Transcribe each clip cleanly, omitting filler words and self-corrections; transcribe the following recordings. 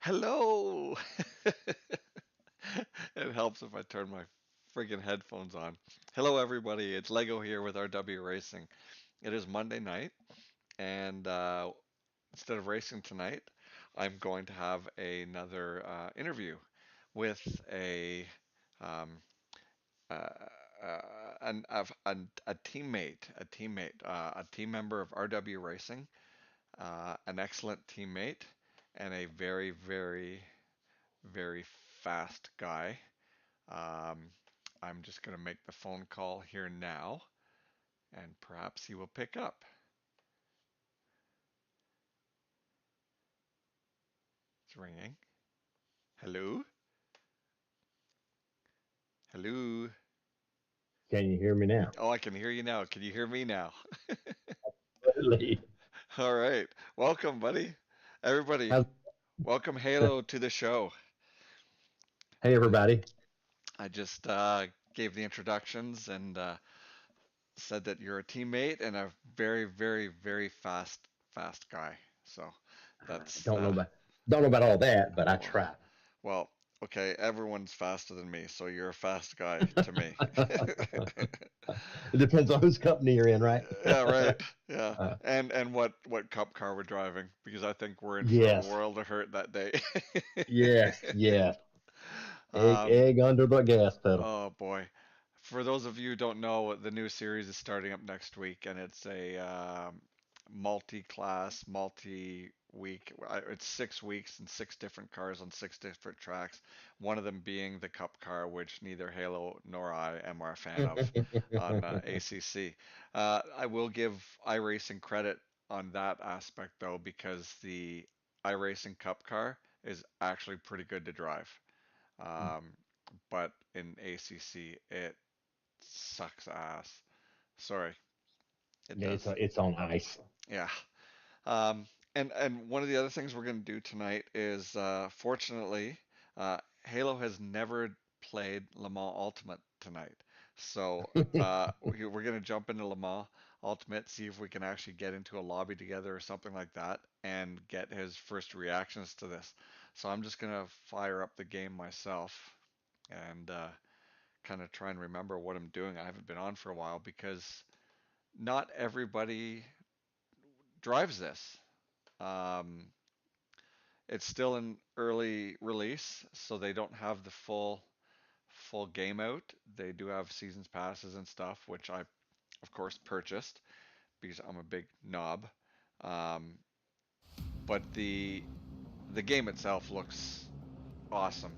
Hello! It helps if I turn my friggin' headphones on. Hello, everybody. It's Lego here with RW Racing. It is Monday night, and instead of racing tonight, I'm going to have another interview with um, uh, a a team member of RW Racing, an excellent teammate, and a very, very, very fast guy. Um, I'm just going to make the phone call here now, and perhaps he will pick up. It's ringing. Hello? Hello? Can you hear me now? Oh, I can hear you now. Can you hear me now? Really? All right. Welcome, buddy. Everybody, How's- welcome Halo to the show. Hey, I, everybody. I just gave the introductions and said that you're a teammate and a very, very, very fast guy. So that's Don't know about don't know about all that, but I well, try. well, okay, everyone's faster than me, so you're a fast guy to me. It depends on whose company you're in, right? Yeah, right. Yeah. Uh, And what cup car we're driving because I think we're in for a yes, world of hurt that day. yes. Um, Egg under the gas pedal. oh boy. For those of you who don't know, the new series is starting up next week, and it's a multi-class, multi-week. It's 6 weeks and six different cars on six different tracks. One of them being the Cup car, which neither Halo nor I am a fan of on ACC. I will give iRacing credit on that aspect though, because the iRacing Cup car is actually pretty good to drive. Um, but in ACC, it sucks ass. Sorry, it Yeah, does. it's on ice. Yeah. Um, and one of the other things we're going to do tonight is, fortunately, Halo has never played Le Mans Ultimate tonight. So we're going to jump into Le Mans Ultimate, see if we can actually get into a lobby together or something like that, and get his first reactions to this. So I'm just going to fire up the game myself and kind of try and remember what I'm doing. I haven't been on for a while because not everybody drives this. Um, it's still in early release, so they don't have the full game out. They do have seasons passes and stuff, which I of course purchased because I'm a big knob. Um, but the game itself looks awesome.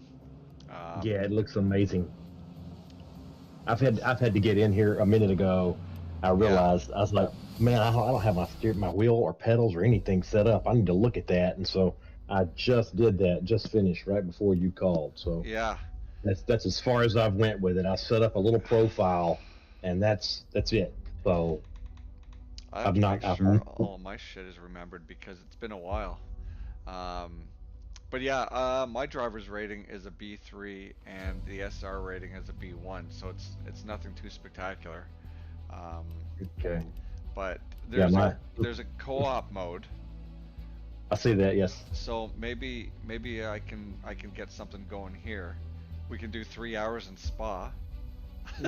Yeah, Um, it looks amazing. I've had to get in here a minute ago. I yeah, realized I was like, man, I don't have my wheel or pedals or anything set up. I need to look at that, and so I just did that. Just finished right before you called. So yeah. that's as far as I've went with it. I set up a little profile, and that's it. So I have I've to make not. sure all my shit is remembered because it's been a while. Um, but yeah, my driver's rating is a B3 and the SR rating is a B1, so it's nothing too spectacular. Um, Okay. but Yeah, there's a co-op mode, I see that. Yes. so maybe I can get something going here. We can do 3 hours in Spa,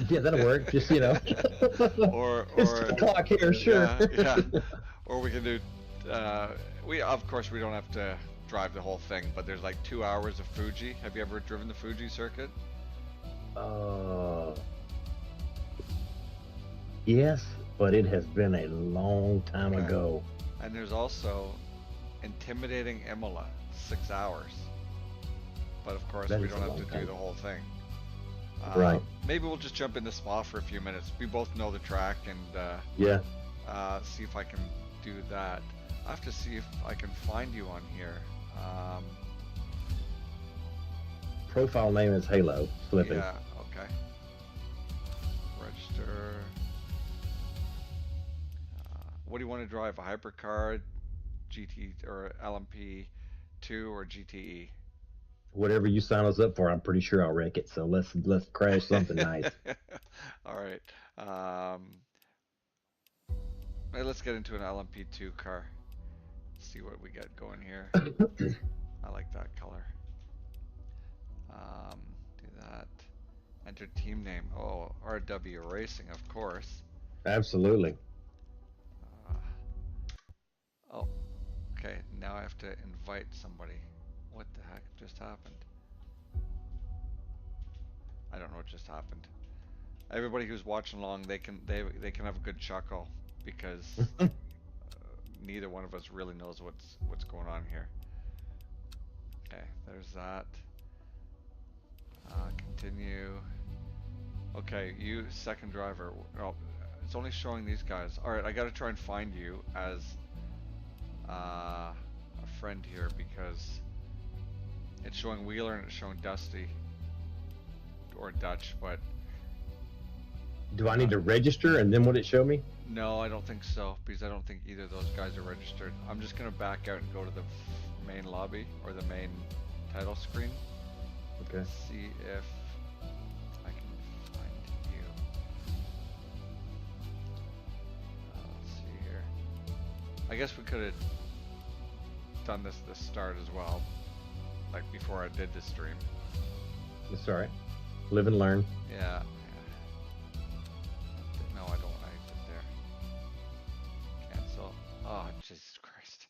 Yeah, that'll work. Just it's or 2 o'clock here. Sure. yeah, or we can do. Uh, we of course we don't have to drive the whole thing, but there's like 2 hours of Fuji. Have you ever driven the Fuji circuit? uh, yes, but it has been a long time Okay. ago. And there's also intimidating Imola, 6 hours. But of course That we is don't a have to long do time. the whole thing. Right. Maybe we'll just jump into Spa for a few minutes. We both know the track and Yeah. see if I can do that. I have to see if I can find you on here. Um, Profile name is Halo Slippin. yeah, okay. Register. What do you want to drive? A hypercar, GT or LMP2 or GTE? Whatever you sign us up for, I'm pretty sure I'll wreck it. So let's crash something nice. All right. Um, let's get into an LMP2 car. See what we got going here. I like that color. Do that. Enter team name. Oh, RW Racing, of course. Absolutely. Uh, oh, okay. Now I have to invite somebody. What the heck just happened? I don't know what just happened. Everybody who's watching along, they can have a good chuckle because neither one of us really knows what's going on here. Okay, there's that. Continue. Okay, you second driver. Oh, it's only showing these guys. All right, I gotta try and find you as a friend here because it's showing Wheeler and it's showing Dusty or Dutch, but Do I uh, need to register and then would it show me? no, I don't think so because I don't think either of those guys are registered. I'm just gonna back out and go to the main lobby or the main title screen. Okay. See if I can find you. Let's see here. I guess we could have done this at the start as well, like before I did the stream. It's all right. Live and learn. Yeah. No, I don't. I exit there. Cancel. Oh, Jesus Christ.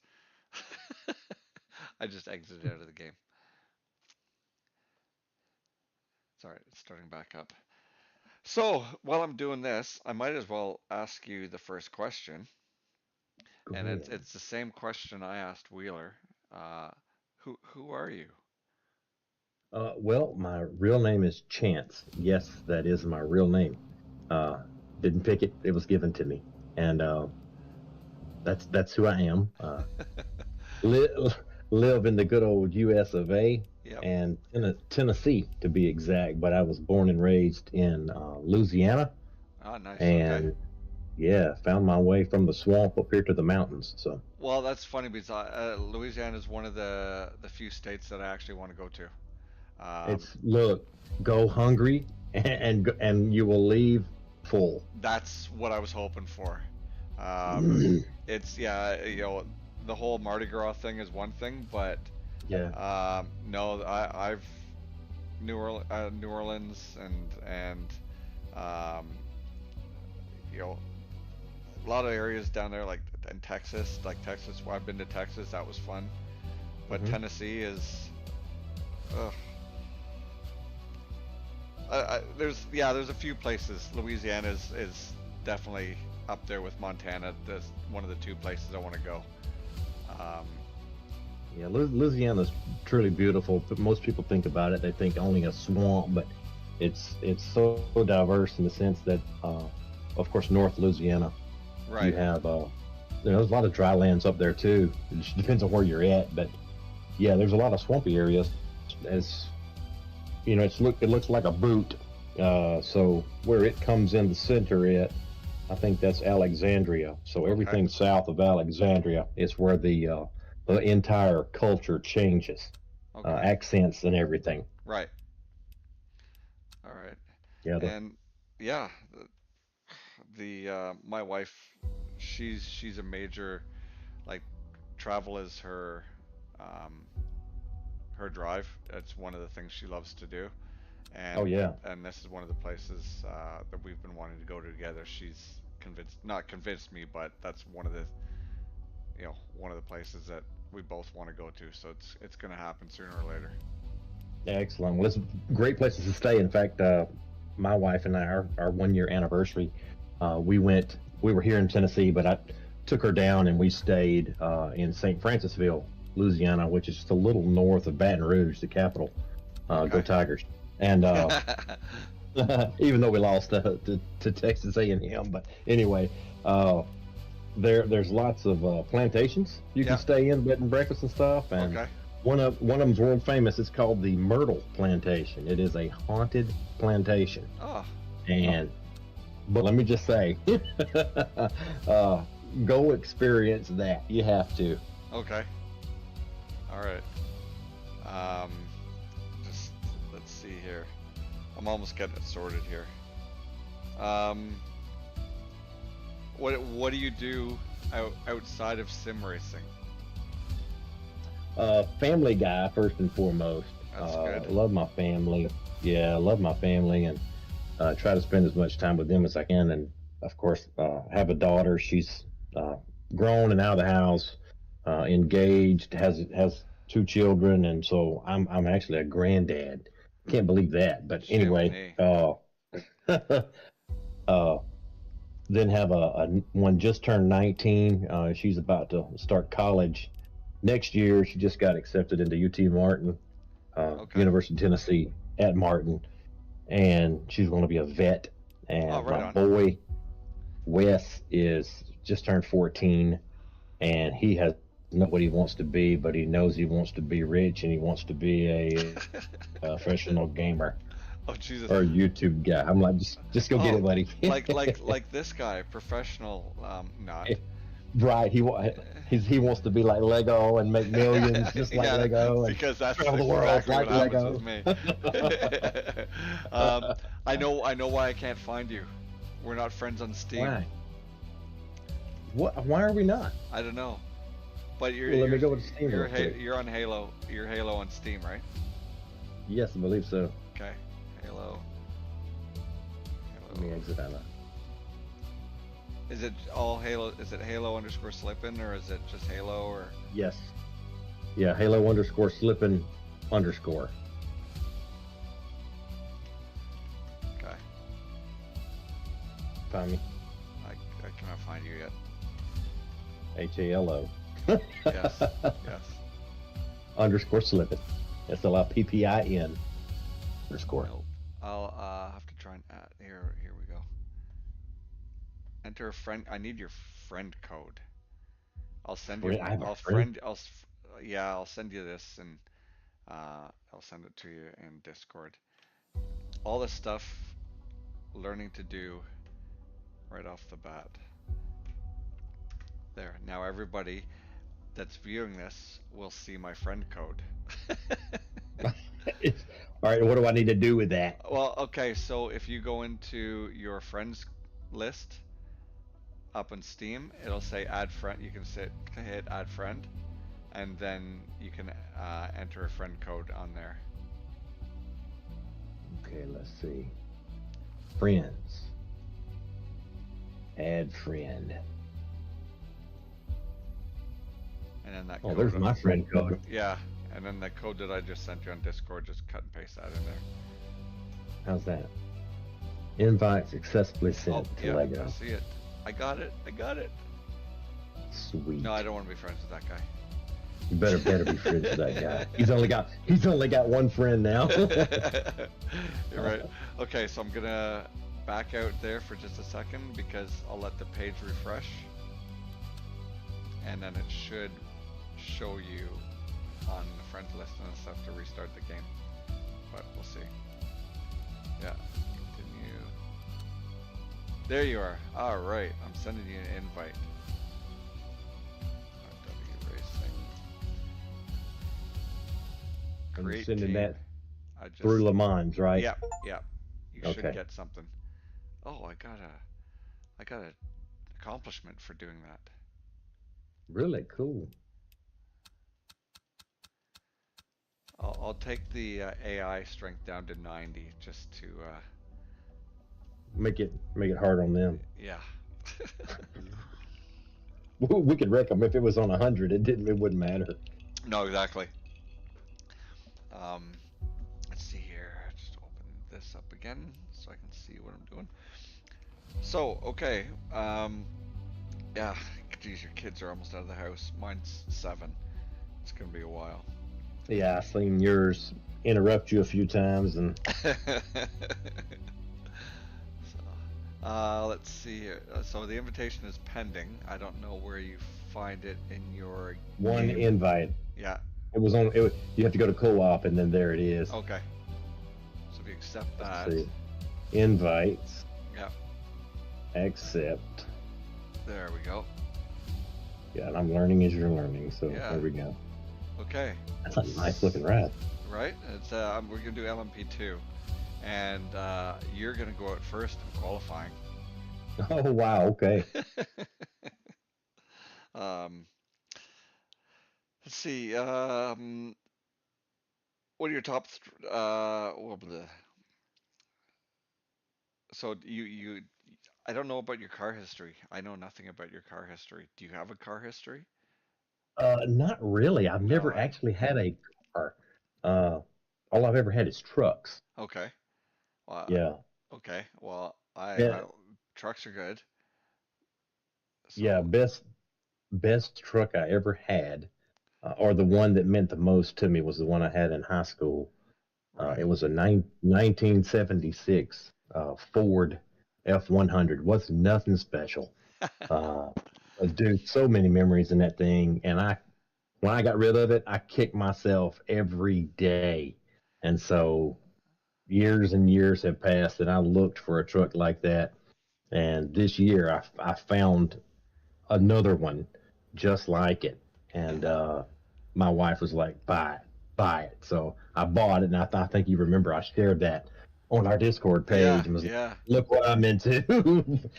I just exited out of the game. Sorry, it's starting back up. So, while I'm doing this, I might as well ask you the first question. Go And ahead. it's the same question I asked Wheeler. Uh, who are you? Well, my real name is Chance. Yes, that is my real name. Uh, didn't pick it; it was given to me, and that's who I am. Li- live in the good old U.S. of A. Yep. and Tennessee to be exact. But I was born and raised in Louisiana, Ah, nice. Okay. and yeah, found my way from the swamp up here to the mountains. So Well, that's funny because Louisiana is one of the few states that I actually want to go to. it's look, go hungry and you will leave full. That's what I was hoping for. Um, it's yeah, the whole Mardi Gras thing is one thing, but Yeah. no, I've New Orleans and um, a lot of areas down there like in Texas, like Texas. Well, I've been to Texas, that was fun, but Hmm. Tennessee is, ugh. There's a few places. Louisiana is definitely up there with Montana. That's one of the two places I want to go. Um, Yeah, Louisiana's truly beautiful. But most people think about it, they think only a swamp, but it's so diverse in the sense that, of course, North Louisiana, you right. have there's a lot of dry lands up there too. It just depends on where you're at, but yeah, there's a lot of swampy areas. As you know, it looks like a boot. So where it comes in the center, I think that's Alexandria. So Okay. everything south of Alexandria is where the entire culture changes, Okay. accents and everything. Right. All right. Yeah, And yeah, the my wife, she's a major like travel is um, her drive. It's one of the things she loves to do. oh and yeah, and this is one of the places that we've been wanting to go to together. She's convinced, not convinced me, but that's one of the places that we both want to go to. So it's going to happen sooner or later. excellent. Well, it's great places to stay. In fact, my wife and I, our 1 year anniversary, we were here in Tennessee, but I took her down and we stayed in St. Francisville, Louisiana, which is just a little north of Baton Rouge, the capital. Go Okay. Tigers! And even though we lost to Texas A&M, but anyway, uh, there's lots of plantations you can Yeah. stay in, bed and breakfast and stuff, and Okay. one of them's world famous. It's called the Myrtle Plantation. It is a haunted plantation, Oh. and but let me just say, uh, go experience that. You have to. Okay. All right. Um, just let's see here. I'm almost getting it sorted here. Um, what do you do outside of sim racing? Family guy first and foremost. That's good. Love my family. Yeah, love my family, and try to spend as much time with them as I can. And of course, have a daughter. She's uh, grown and out of the house, engaged, has two children, and so I'm actually a granddad. Can't believe that, but Shoot anyway, me. uh, then have a one just turned 19. She's about to start college next year. She just got accepted into UT Martin, Okay. University of Tennessee at Martin, and she's going to be a vet. Oh, And right my on. boy Wes is just turned 14, and he has know what he wants to be, but he knows he wants to be rich and he wants to be a professional gamer Oh, Jesus. or a YouTube guy. I'm like, just go get it, Oh, buddy. like this guy, professional, not. Right. He wants to be like Lego and make millions just like Yeah, Lego and because that's travel the world exactly what like happens with Lego. me. I know why I can't find you. We're not friends on Steam. Why? What? Why are we not? I don't know, but Well, let me go with Steam real quick. You're on Halo. You're Halo on Steam, right? Yes, I believe so. Okay, Halo. Let me Halo. exit out of. Is it all Halo? Is it Halo underscore Slippin, or is it just Halo? Or Yes. Yeah, Halo underscore slippin underscore. okay, Find me. I cannot find you yet. HALO. Yes, yes. Underscore slippin. SLIPPIN underscore. Nope. I'll have to try and add here. Here we go. Enter a friend. I need your friend code. I'll send you. I have a I'll friend. friend. Yeah. I'll send you this, and I'll send it to you in Discord. All this stuff, learning to do right off the bat. There. Now everybody that's viewing this will see my friend code. All right, what do I need to do with that? Well, okay. So if you go into your friends list up in Steam, it'll say add friend. You can hit add friend, and then you can enter a friend code on there. Okay, let's see. Friends. Add friend. And then that Oh, code. there's my friend code. Yeah, and then the code that I just sent you on Discord, just cut and paste that in there. How's that? Invite successfully Oh, sent to yeah, Lego. I see it. I got it. I got it. Sweet. No, I don't want to be friends with that guy. You better be friends with that guy. He's only got one friend now. You're right. Okay, so I'm gonna back out there for just a second because I'll let the page refresh, and then it should show you on the friends list and stuff to restart the game. But we'll see. Yeah, continue. There you are. All right, I'm sending you an invite. RW Racing. I'm Great sending team. that I just. through Le Mans, right? Yep, yep. You should Okay. get something. Oh, I got a accomplishment for doing that. Really cool. I'll take the AI strength down to 90 just to Make it hard on them. yeah. We could wreck them if it was on 100. It wouldn't matter. No, exactly. Um, let's see here. Just open this up again so I can see what I'm doing. So, okay. Yeah. Geez, your kids are almost out of the house. Mine's 7. It's gonna be a while. Yeah, I seen yours interrupt you a few times, and So, let's see here. So the invitation is pending. I don't know where you find it in your one game. invite. Yeah. It was on. You have to go to co-op, and then there it is. Okay. So if you accept that. Let's see. Invites. Yeah. Accept. There we go. Yeah, and I'm learning as you're learning. So Yeah. there we go. Okay. That's a nice looking ride. Right? It's we're gonna do LMP2, and you're gonna go out first in qualifying. Oh wow. Okay. um. Let's see. What are your top? Well, so you. I don't know about your car history. I know nothing about your car history. Do you have a car history? Not really. I've No. never actually had a car. Uh, all I've ever had is trucks. Okay. Well, Yeah. okay. Well, I Yeah. trucks are good. Yeah. So Best truck I ever had, or the one that meant the most to me was the one I had in high school. It right. was a 1976 Ford F100. Was nothing special. Uh, Dude, so many memories in that thing. And when I got rid of it, I kicked myself every day. And so years and years have passed, and I looked for a truck like that. And this year, I found another one just like it. And my wife was like, buy it. So I bought it. And I think you remember I shared that on our Discord Yeah. page and was like, Yeah. look what I'm into.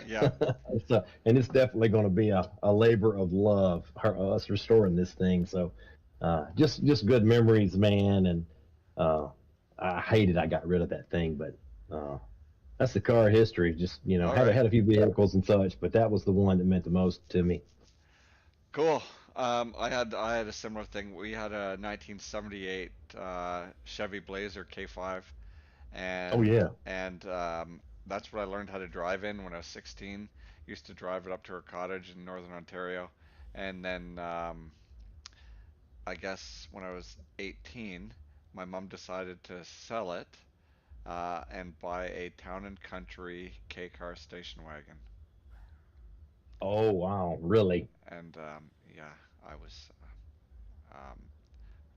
Yeah. So, and it's definitely going to be a labor of love, us restoring this thing. So just good memories, man. And uh, I hated I got rid of that thing, but uh, that's the car history. Just All had right. had a few vehicles and such, but that was the one that meant the most to me. Cool. I had a similar thing. We had a 1978 Chevy Blazer K5, Oh and yeah. that's what I learned how to drive in when I was 16. Used to drive it up to her cottage in northern Ontario, and then I guess when I was 18, my mom decided to sell it and buy a Town and Country K car station wagon. Oh wow, really? And yeah, I was,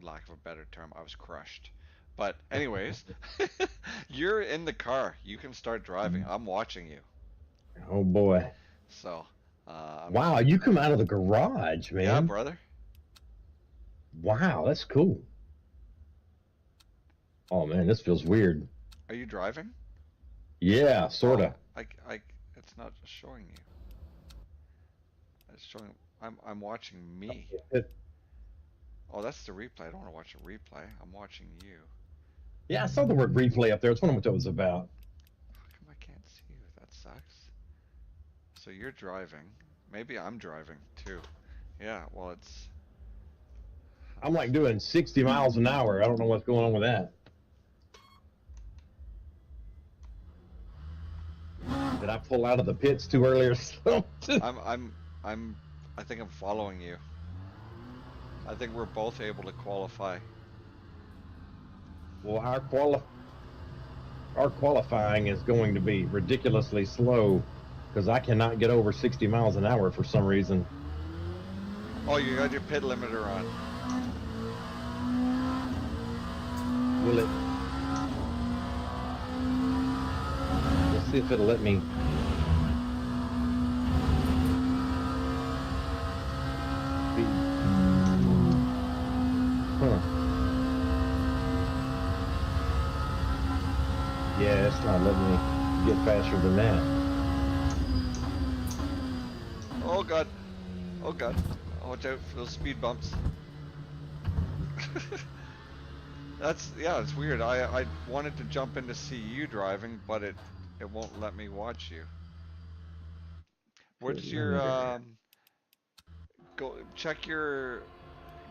lack of a better term, I was crushed. But anyways, you're in the car. You can start driving. I'm watching you. Oh boy. So, I'm Wow, you come out of the garage, yeah, man. brother. Wow, that's cool. Oh man, this feels weird. Are you driving? Yeah, Oh, sorta. it's not showing you. It's showing. I'm watching me. It- Oh, that's the replay. I don't want to watch a replay. I'm watching you. Yeah, I saw the word replay up there. That's what it was about. How come I can't see you? That sucks. So you're driving. Maybe I'm driving too. Yeah, well, it's. I'm like doing 60 miles an hour. I don't know what's going on with that. Did I pull out of the pits too early or something? I'm. I'm. I'm. I think I'm following you. I think we're both able to qualify. Well, our qualifying is going to be ridiculously slow because I cannot get over 60 miles an hour for some reason. Oh, you got your pit limiter on. Will it? We'll see if it'll let me. Huh. Yeah, it's not letting me get faster than that. Oh God. Oh God. Watch out for those speed bumps. That's yeah, it's weird. I wanted to jump in to see you driving, but it won't let me watch you. Pit What's your limiter.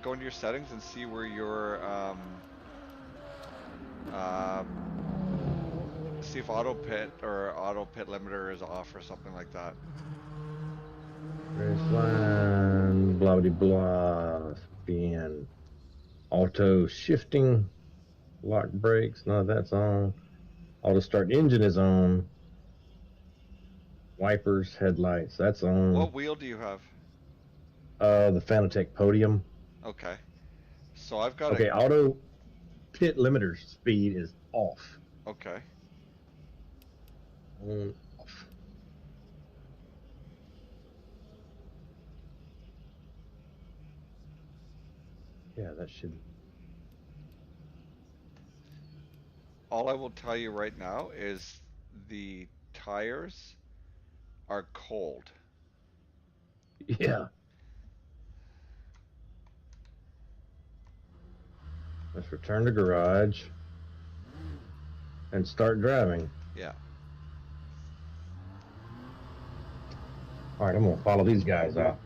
go into your settings and see where your uh see if auto pit or auto pit limiter is off or something like that. Race line, blah blah blah. Spin. Auto shifting. Lock brakes. None of that's on. Auto start engine is on. Wipers, headlights. That's on. What wheel do you have? The Fanatec podium. Okay. So I've got a Okay, auto pit limiter speed is off. okay. On off. Yeah, that should. All I will tell you right now is the tires are cold. Yeah. Let's return to garage and start driving. Yeah. All right, I'm gonna follow these guys out.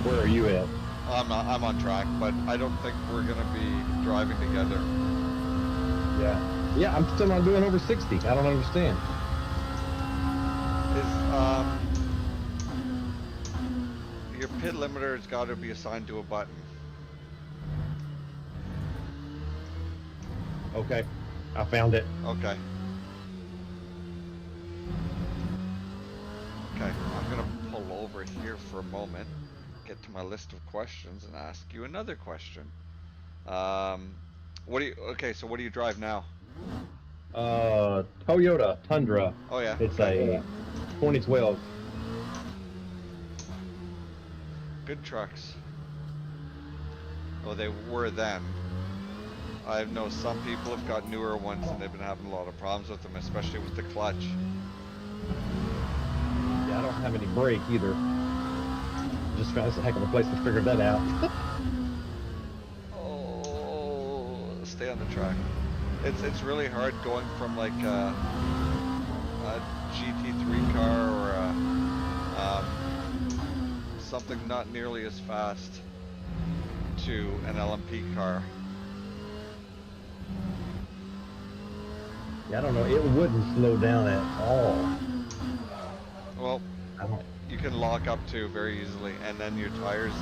Where are you at? I'm on track, but I don't think we're gonna be driving together. Yeah. Yeah, I'm still not doing over 60. I don't understand. Is your pit limiter has got to be assigned to a button. Okay, I found it. Okay. Okay, I'm gonna pull over here for a moment, get to my list of questions, and ask you another question. What do you? Okay, so what do you drive now? Toyota Tundra. Oh yeah. It's Okay. a 2012. Good trucks. Oh, they were then. I know some people have got newer ones and they've been having a lot of problems with them, especially with the clutch. Yeah, I don't have any brake either. Just found this a heck of a place to figure that out. Oh, stay on the track. It's really hard going from like a GT3 car or something not nearly as fast to an LMP car. Yeah, I don't know. It wouldn't slow down at all. Well, I don't. you can lock up to very easily, and then your tires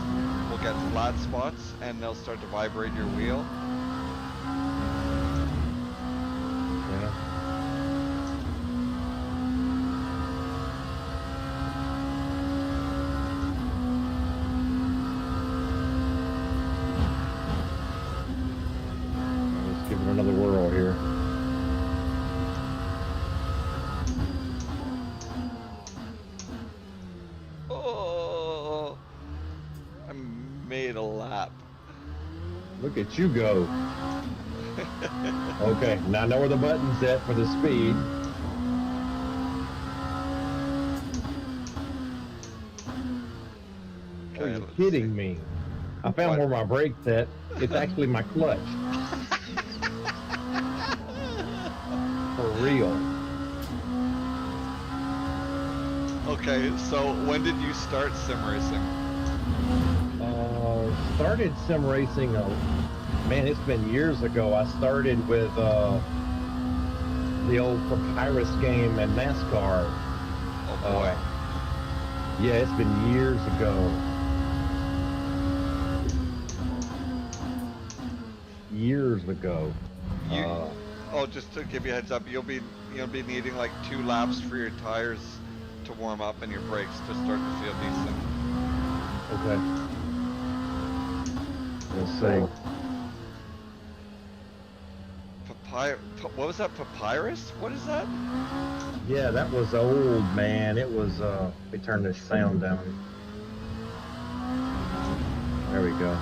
will get flat spots and they'll start to vibrate your wheel. Yeah. Let's give it another whirl here. Oh, I made a lap. Look at you go. Okay, now I know where the button's set for the speed. Are Okay, you let's kidding see. me? I found What? where my brake's set. It's actually my clutch. For real. Okay, so when did you start sim racing? Started sim racing, man, it's been years ago. I started with the old Papyrus game and NASCAR. Oh boy. Yeah, it's been years ago. Years ago. You, oh, just to give you a heads up, you'll be needing like 2 laps for your tires to warm up and your brakes to start to feel decent. Okay. Let's see. What was that? Papyrus? What is that? Yeah, that was old, man. It was, let me turn this sound down. There we go.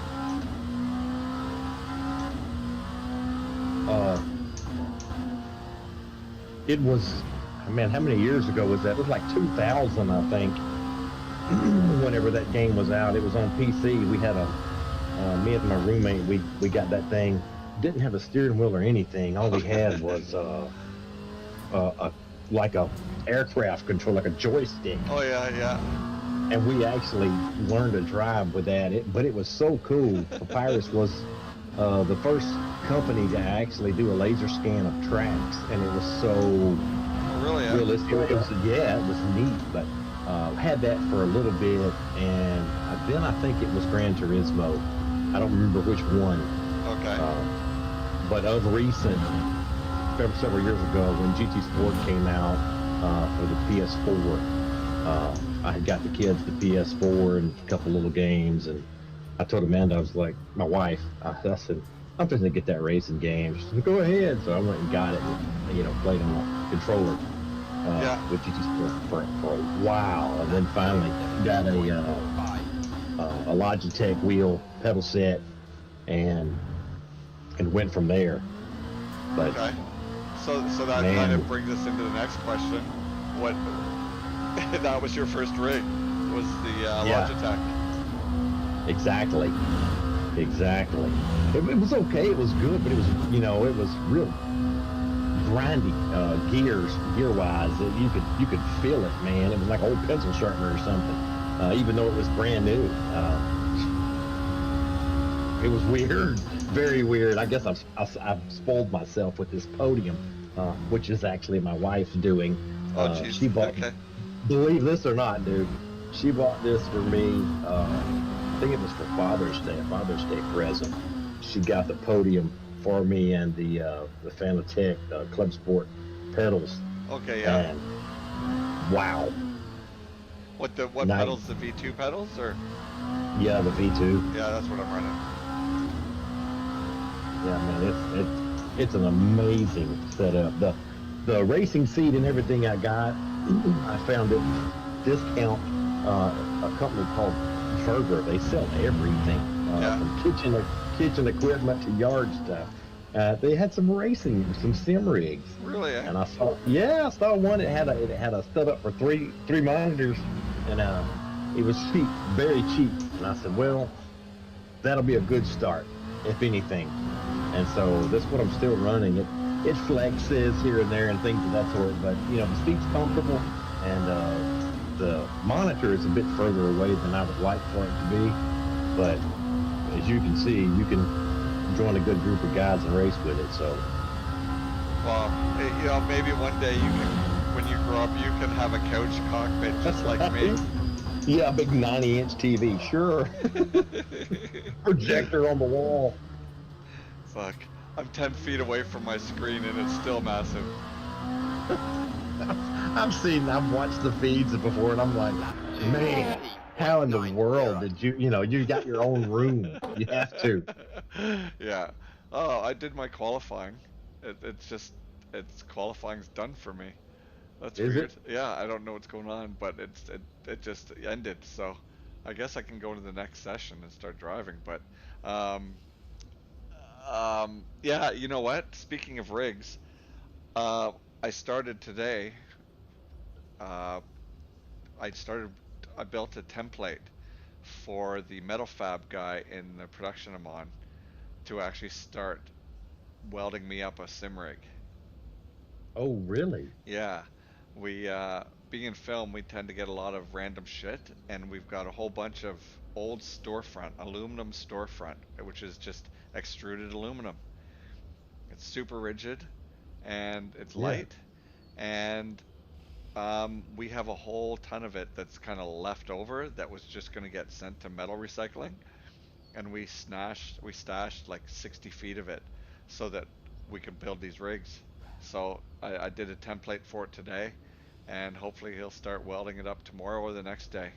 It was, man, how many years ago was that? It was like 2000, I think. Whenever that game was out, it was on PC. We had me and my roommate, we got that thing. Didn't have a steering wheel or anything. All we had was like a aircraft control, like a joystick. Oh yeah, yeah. And we actually learned to drive with that. But it was so cool. Papyrus was the first company to actually do a laser scan of tracks, and it was so Oh, really? realistic. It was, yeah, it was neat. But had that for a little bit, and then I think it was Gran Turismo. I don't remember which one. Okay. But of recent, several years ago, when GT Sport came out for the PS4, I had got the kids the PS4 and a couple little games, and I told Amanda, I was like, my wife, I said, I'm just gonna get that racing game. She said, go ahead. So I went and got it, and played on the controller with GT Sport for a while, and then finally got a a Logitech wheel, pedal set, and went from there. But Okay. So that kind of man, brings us into the next question. What that was your first rig? Was the yeah, Logitech? exactly, exactly. It was okay. It was good, but it was, it was real grindy, gear wise. You could feel it, man. It was like an old pencil sharpener or something. Even though it was brand new, it was weird, very weird. I guess I've spoiled myself with this podium, which is actually my wife's doing. Oh, jeez. She bought, Okay. believe this or not, dude, she bought this for me. I think it was for Father's Day, a Father's Day present. She got the podium for me and the Fanatec Club Sport pedals, Okay. Yeah. and wow, What night, pedals? The V2 pedals or? yeah, the V2. Yeah, that's what I'm running. Yeah, man, it's an amazing setup. The racing seat and everything I got, I found it discount a company called Ferger. They sell everything Yeah. from kitchen equipment to yard stuff. They had some racing, some sim rigs, Really? Eh? and I saw one. It had a setup for three monitors, and it was cheap, very cheap. And I said, well, that'll be a good start, if anything. And so that's what I'm still running. It flexes here and there and things of that sort, but the seat's comfortable, and the monitor is a bit further away than I would like for it to be. But as you can see, you can join a good group of guys and race with it. So Well, maybe one day you can, when you grow up, you can have a couch cockpit just like me. yeah, a big 90-inch TV, sure. Projector on the wall. Fuck. I'm 10 feet away from my screen and it's still massive. I've watched the feeds before, and I'm like, man, how in the world did you got your own room? You have to. Yeah. Oh, I did my qualifying. It's just, qualifying's done for me. That's Is weird. it? Yeah, I don't know what's going on, but it just ended. So I guess I can go to the next session and start driving. But um, yeah, you know what? Speaking of rigs, uh, I started today. Uh, I started. I built a template for the metal fab guy in the production I'm on to actually start welding me up a sim rig. Oh, really? Yeah, we being in film, we tend to get a lot of random shit, and we've got a whole bunch of old storefront, aluminum storefront, which is just extruded aluminum. It's super rigid, and it's Yeah. light, and we have a whole ton of it that's kind of left over that was just going to get sent to metal recycling, and we stashed like 60 feet of it so that we could build these rigs. So I did a template for it today, and hopefully he'll start welding it up tomorrow or the next day.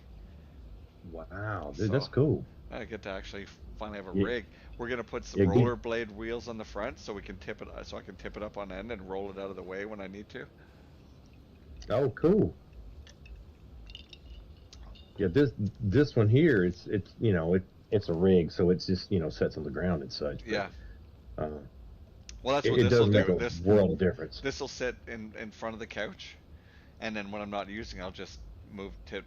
Wow, dude, that's So cool. I get to actually finally have a Yeah, rig. We're gonna put some yeah, rollerblade wheels on the front so we can tip it, so I can tip it up on end and roll it out of the way when I need to. oh, cool. Yeah, this one here, it's a rig, so it's just sets on the ground and such. But Yeah. uh, Well, that's it, what it this will does make do. a world of difference. This will sit in front of the couch, and then when I'm not using, I'll just move tip,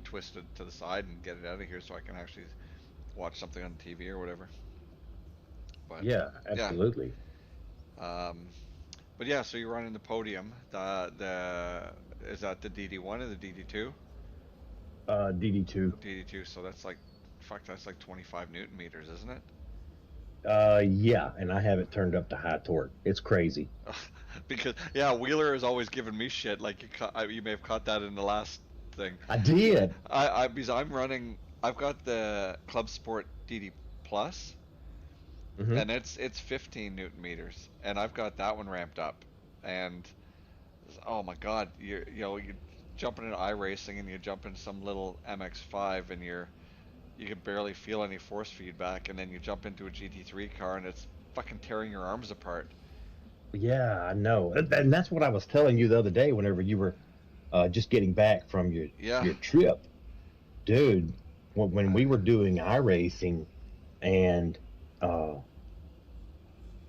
twist it to the side and get it out of here so I can actually watch something on TV or whatever. But Yeah, yeah, absolutely. um, but yeah. So you're running the podium. The is that the DD1 or the DD2? DD2. DD2. So that's like, fuck, that's like 25 Newton meters, isn't it? Yeah, and I have it turned up to high torque. It's crazy. Because yeah, Wheeler has always given me shit. Like you may have caught that in the last thing. I did. Because I'm running. I've got the Club Sport DD Plus, Hmm. and it's 15 Newton meters, and I've got that one ramped up, and oh my God, you're jumping into iRacing and you jump in some little MX-5 and you can barely feel any force feedback, and then you jump into a GT3 car and it's fucking tearing your arms apart. Yeah, I know, and that's what I was telling you the other day. Whenever you were just getting back from your Yeah, your trip, dude. when we were doing iRacing, and uh,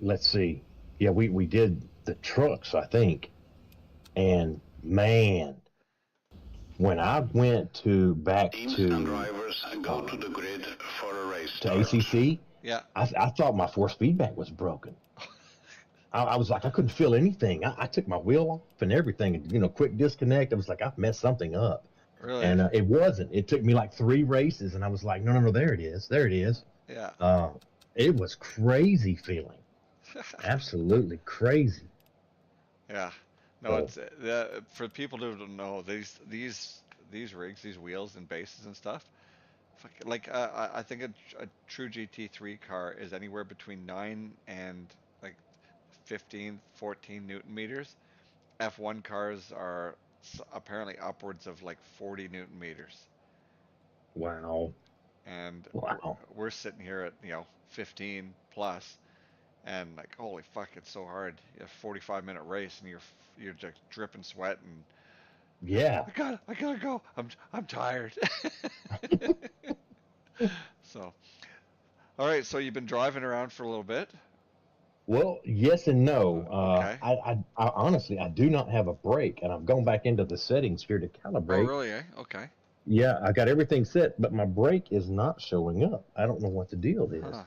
let's see, yeah, we did the trucks, I think, and man, when I went to back Teams and drivers go to uh, the grid for a race to start. ACC, Yeah. I thought my force feedback was broken. I was like, I couldn't feel anything. I took my wheel off and everything, and quick disconnect. I was like, I've messed something up, Really? and it wasn't. It took me like 3 races, and I was like, no, no, no, there it is, there it is. Yeah. Uh, it was crazy feeling, absolutely crazy. Yeah. No, So it's for people to know these rigs, these wheels and bases and stuff. Like I think a true GT3 car is anywhere between 9 and like 15, 14 Newton meters. F1 cars are apparently upwards of like 40 Newton meters, wow, and wow, we're sitting here at 15 plus, and like holy fuck, it's so hard. A 45-minute race, and you're just dripping sweat, and yeah. I gotta go. I'm tired. So, all right. So you've been driving around for a little bit. Well, yes and no. Okay. I honestly I do not have a brake, and I've gone back into the settings here to Oh, calibrate. really? Eh? Okay. Yeah, I got everything set, but my brake is not showing up. I don't know what the deal is. Huh.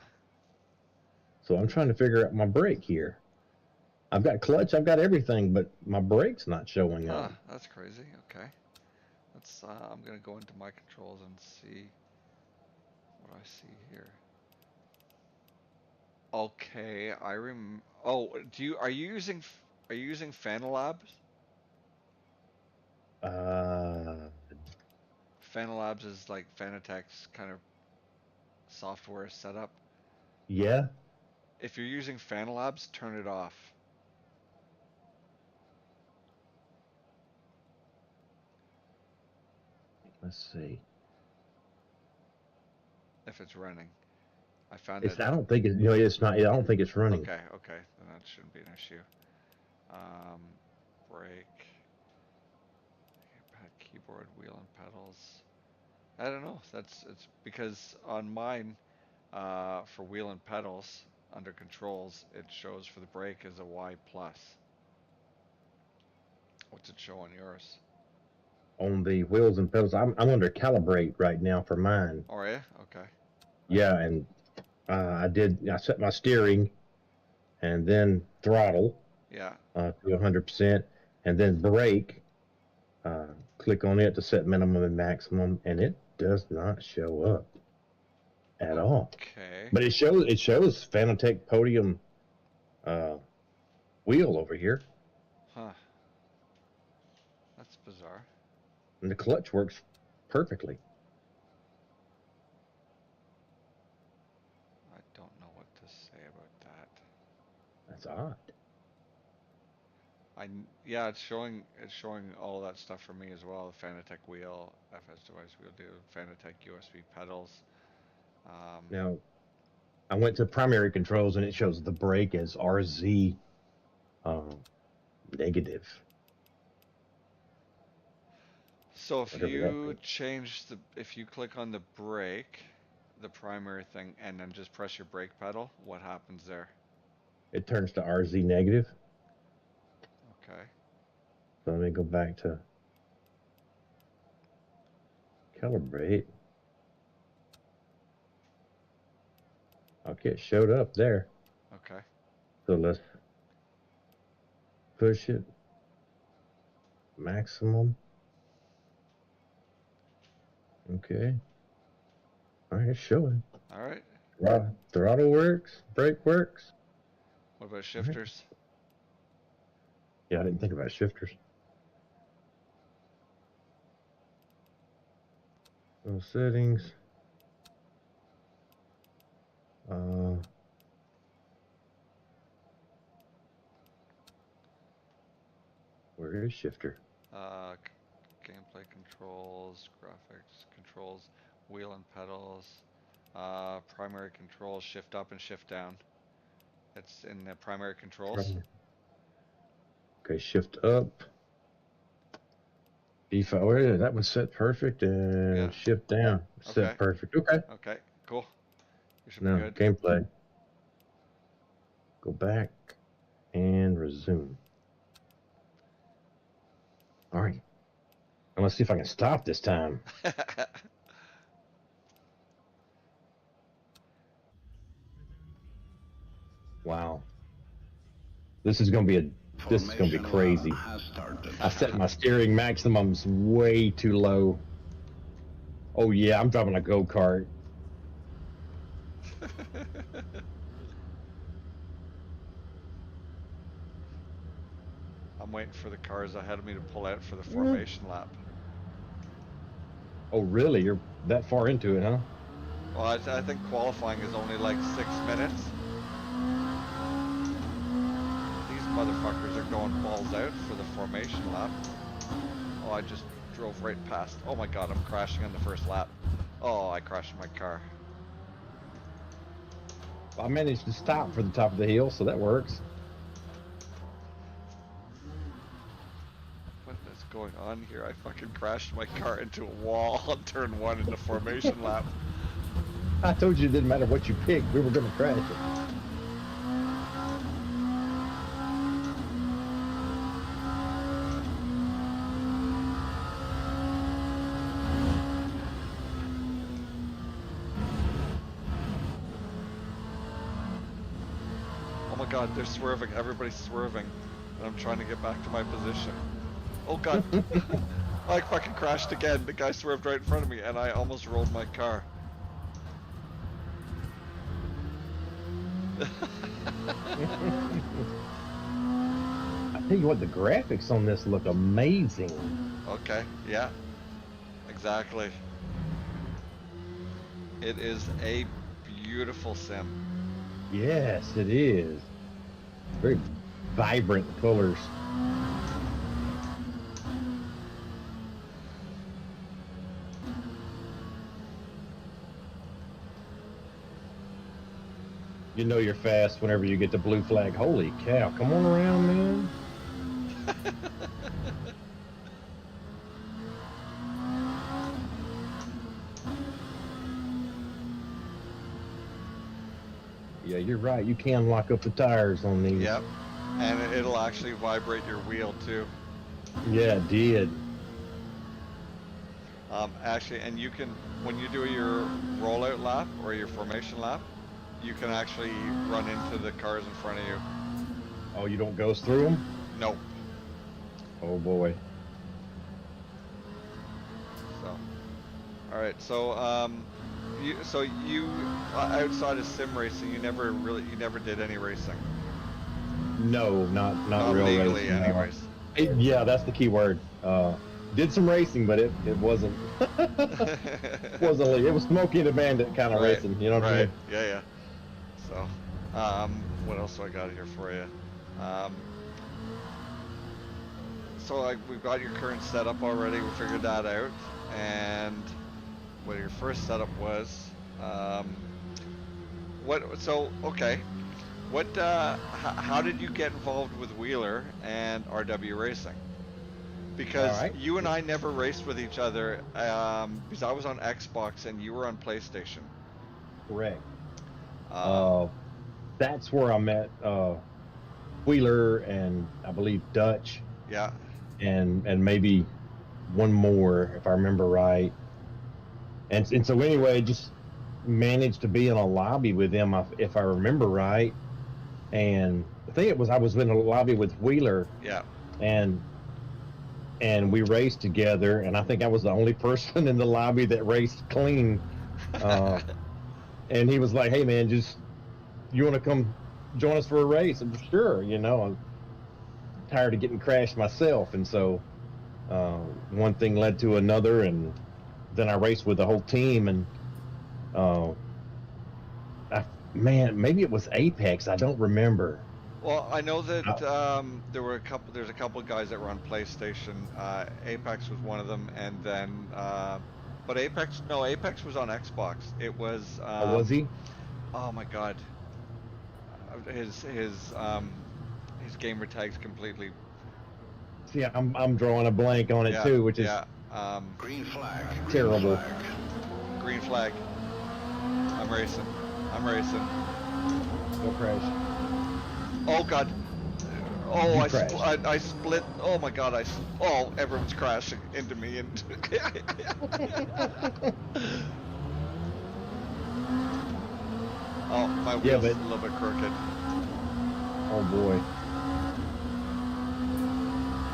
So I'm trying to figure out my brake here. I've got clutch, I've got everything, but my brake's not showing Huh. up. That's crazy. Okay. Let's. I'm gonna go into my controls and see what I see here. Okay. I rem. Oh, are you using Fanalabs? Uh, Fanalabs is like Fanatec's kind of software setup. yeah. If you're using Fanalabs, turn it off Let's see. if it's running. I found It's. that. I don't think it. It's not. I don't think it's running. Okay. Okay. Then that shouldn't be an issue. Um, brake, pad, keyboard, wheel and pedals. I don't know. It's because on mine, for wheel and pedals under controls, it shows for the brake as a Y plus. What's it show on yours? On the wheels and pedals, I'm under calibrate right now for mine. Oh yeah. Okay. Yeah, and I did. I set my steering and then throttle Yeah. to 100%, and then brake. Uh, Click on it to set minimum and maximum, and it does not show up at all. Okay. But it shows Fanatec Podium uh, wheel over here, Huh. That's bizarre. and the clutch works perfectly. I don't know what to say about that. That's odd. Yeah, it's showing all that stuff for me as well. The Fanatec wheel, FS device wheel, do Fanatec USB pedals. Um, Now I went to primary controls, and it shows the brake as RZ uh, negative, so whatever that means. if you click on the brake, the primary thing, and then just press your brake pedal, what happens there? It turns to RZ negative. Okay. So let me go back to calibrate. Okay, it showed up there. Okay. So let's push it maximum. Okay. All right, it's showing. All right. Throttle works, brake works. What about All right. shifters? Yeah, I didn't think about shifters. So settings. Uh, where is shifter? Uh, Gameplay controls, graphics controls, wheel and pedals, primary controls, shift up and shift down. It's in the primary controls. Okay, shift up. Default. Oh, yeah, that was set perfect Yeah. and shift down. Okay. Set perfect. Okay. Okay. Cool. You should be Now good. gameplay. Go back and resume. All right. Now let's see if I can stop this time. Wow. This is gonna be a. This is gonna be Formation lap crazy. has started. I set my steering maximums way too low. Oh yeah, I'm driving a go kart. I'm waiting for the cars ahead of me to pull out for the formation lap. Oh really? You're that far into it, huh? Well, I think qualifying is only like 6 minutes. These motherfuckers are going balls out for the formation lap. Oh, I just drove right past. Oh my god, I'm crashing on the first lap. Oh, I crashed my car. I managed to stop for the top of the hill, so that works. What is going on here? I fucking crashed my car into a wall on turn 1 in the formation lap. I told you it didn't matter what you picked, we were gonna crash it. Oh my god, they're swerving. Everybody's swerving. And I'm trying to get back to my position. Oh god. I fucking crashed again. The guy swerved right in front of me and I almost rolled my car. I tell you what, the graphics on this look amazing. Okay, yeah. Exactly. It is a beautiful sim. Yes, it is. Very vibrant colors. You know you're fast whenever you get the blue flag. Holy cow, come on around, man. Yeah, you're right. You can lock up the tires on these. Yep. And it'll actually vibrate your wheel too. Yeah, it did. Actually, and you can, when you do your rollout lap or your formation lap, you can actually run into the cars in front of you. Oh, you don't ghost through them? Nope. Oh boy. So, all right. So, you outside of sim racing, you never did any racing. No, not real legally, racing. anyways. Yeah, that's the key word. Did some racing, but it wasn't wasn't legal. It was Smokey and the Bandit kind of Right, racing. You know what I right. mean? Yeah, yeah. So, what else do I got here for you? So like we've got your current setup already. We figured that out, and what your first setup was. What? So okay. What? How did you get involved with Wheeler and RW Racing? Because All right. you and I never raced with each other. Because I was on Xbox and you were on PlayStation. Correct. Um, That's where I met Wheeler and I believe Dutch yeah. and maybe one more if I remember right. And so anyway, just managed to be in a lobby with them if I remember right. And I think it was I was in a lobby with Wheeler. Yeah. And we raced together, and I think I was the only person in the lobby that raced clean. And he was like, "Hey man, just you want to come join us for a race?" I'm sure. I'm tired of getting crashed myself, and so one thing led to another, and then I raced with the whole team, and uh, maybe it was Apex. I don't remember. Well, I know that there's a couple of guys that were on PlayStation. Apex was one of them, and then but Apex was on Xbox. It was Was he? oh my god, his gamer tag's completely See, I'm drawing a blank on it Yeah, too, which is yeah. Green flag. Green terrible. flag. Green flag. I'm racing. I'm racing. Don't crash. Oh God. Oh, You crashed. I split. Oh my God. Oh, everyone's crashing into me and. Oh, my Yeah, wheel's but a little bit crooked. oh boy.